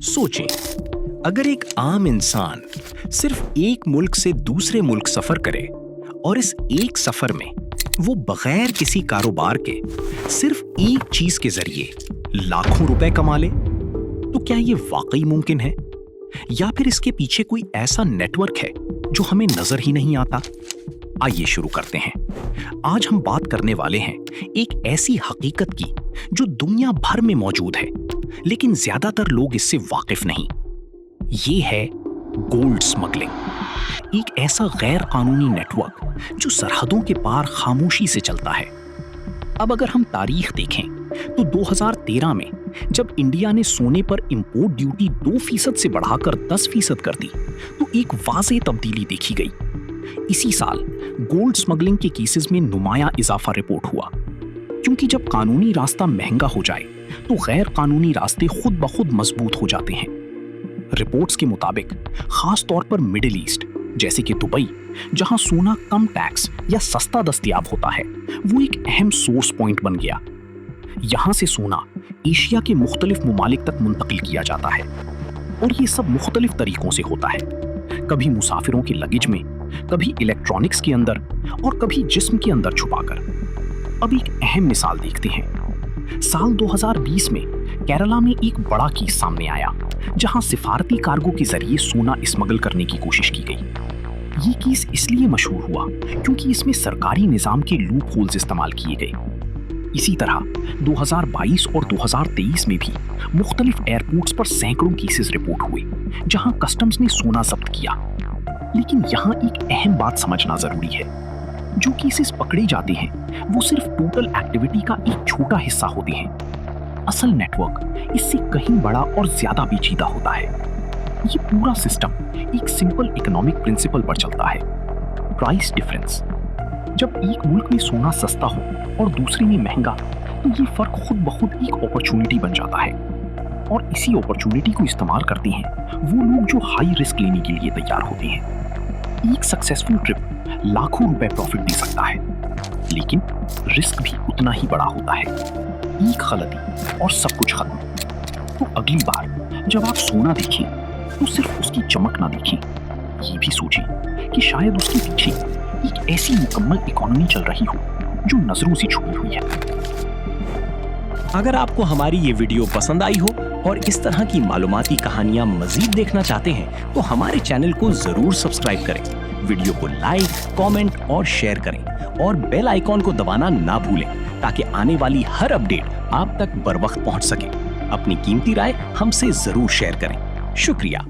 सोचें, अगर एक आम इंसान सिर्फ एक मुल्क से दूसरे मुल्क सफर करे और इस एक सफर में वो बगैर किसी कारोबार के सिर्फ एक चीज के जरिए लाखों रुपए कमा ले, तो क्या ये वाकई मुमकिन है या फिर इसके पीछे कोई ऐसा नेटवर्क है जो हमें नजर ही नहीं आता? आइए शुरू करते हैं। आज हम बात करने वाले हैं एक ऐसी हकीकत की जो दुनिया भर में मौजूद है, लेकिन ज्यादातर लोग इससे वाकिफ नहीं। ये है गोल्ड स्मगलिंग, एक ऐसा गैर कानूनी नेटवर्क जो सरहदों के पार खामोशी से चलता है। अब अगर हम तारीख देखें तो 2013 में जब इंडिया ने सोने पर इंपोर्ट ड्यूटी 2% से बढ़ाकर 10% कर दी, तो एक वाज़ेह तब्दीली देखी गई। इसी साल गोल्ड स्मगलिंग के केसेस में नुमाया इजाफा रिपोर्ट हुआ, क्योंकि जब कानूनी रास्ता महंगा हो जाए तो गैर कानूनी रास्ते खुद ब खुद मजबूत हो जाते हैं। रिपोर्ट्स के मुताबिक खास तौर पर मिडिल ईस्ट जैसे कि दुबई, जहां सोना कम टैक्स या सस्ता दस्तयाब होता है, वो एक अहम सोर्स पॉइंट बन गया। यहां से सोना एशिया के मुख्तलिफ ममालिक तक मुंतकिल किया जाता है और ये सब मुख्तलिफ तरीकों से होता है, कभी मुसाफिरों के लगेज में, कभी इलेक्ट्रॉनिक्स के अंदर और कभी जिस्म के अंदर छुपाकर। अब एक अहम मिसाल देखते हैं। साल 2020 में केरला में एक बड़ा केस सामने आया जहां सिफारती कार्गो के जरिए सोना स्मगल करने की कोशिश की गई। ये केस इसलिए मशहूर हुआ क्योंकि इसमें सरकारी निजाम के लूप होल्स इस्तेमाल किए गए। इसी तरह 2022 और 2023 में भी मुख्तलिफ एयरपोर्ट्स पर सैकड़ों केसेस रिपोर्ट हुए जहां कस्टम्स ने सोना जब्त किया। लेकिन यहाँ एक अहम बात समझना जरूरी है, जो केसेस पकड़े जाते हैं वो सिर्फ टोटल एक्टिविटी का एक छोटा हिस्सा होते हैं। असल नेटवर्क इससे कहीं बड़ा और ज्यादा पेचीदा होता है। ये पूरा सिस्टम एक सिंपल इकोनॉमिक प्रिंसिपल पर चलता है, प्राइस डिफरेंस। जब एक मुल्क में सोना सस्ता हो और दूसरे में महंगा, तो ये फर्क खुद ब खुद एक अपॉर्चुनिटी बन जाता है और इसी अपॉर्चुनिटी को इस्तेमाल करते हैं वो लोग जो हाई रिस्क लेने के लिए तैयार होते हैं। एक सक्सेसफुल ट्रिप लाखों रुपए प्रॉफिट दे सकता है, लेकिन रिस्क भी उतना ही बड़ा होता है। एक गलती और सब कुछ खत्म। तो अगली बार जब आप सोना देखें तो सिर्फ उसकी चमक ना देखें, ये भी सोचें कि शायद उसके पीछे एक ऐसी मुकम्मल इकोनॉमी चल रही हो जो नजरों से छुपी हुई है। अगर आपको हमारी ये वीडियो पसंद आई हो और इस तरह की मालूमाती कहानियां मजीद देखना चाहते हैं तो हमारे चैनल को जरूर सब्सक्राइब करें, वीडियो को लाइक, कमेंट और शेयर करें और बेल आइकॉन को दबाना ना भूलें ताकि आने वाली हर अपडेट आप तक बर वक्त पहुंच सके। अपनी कीमती राय हमसे जरूर शेयर करें। शुक्रिया।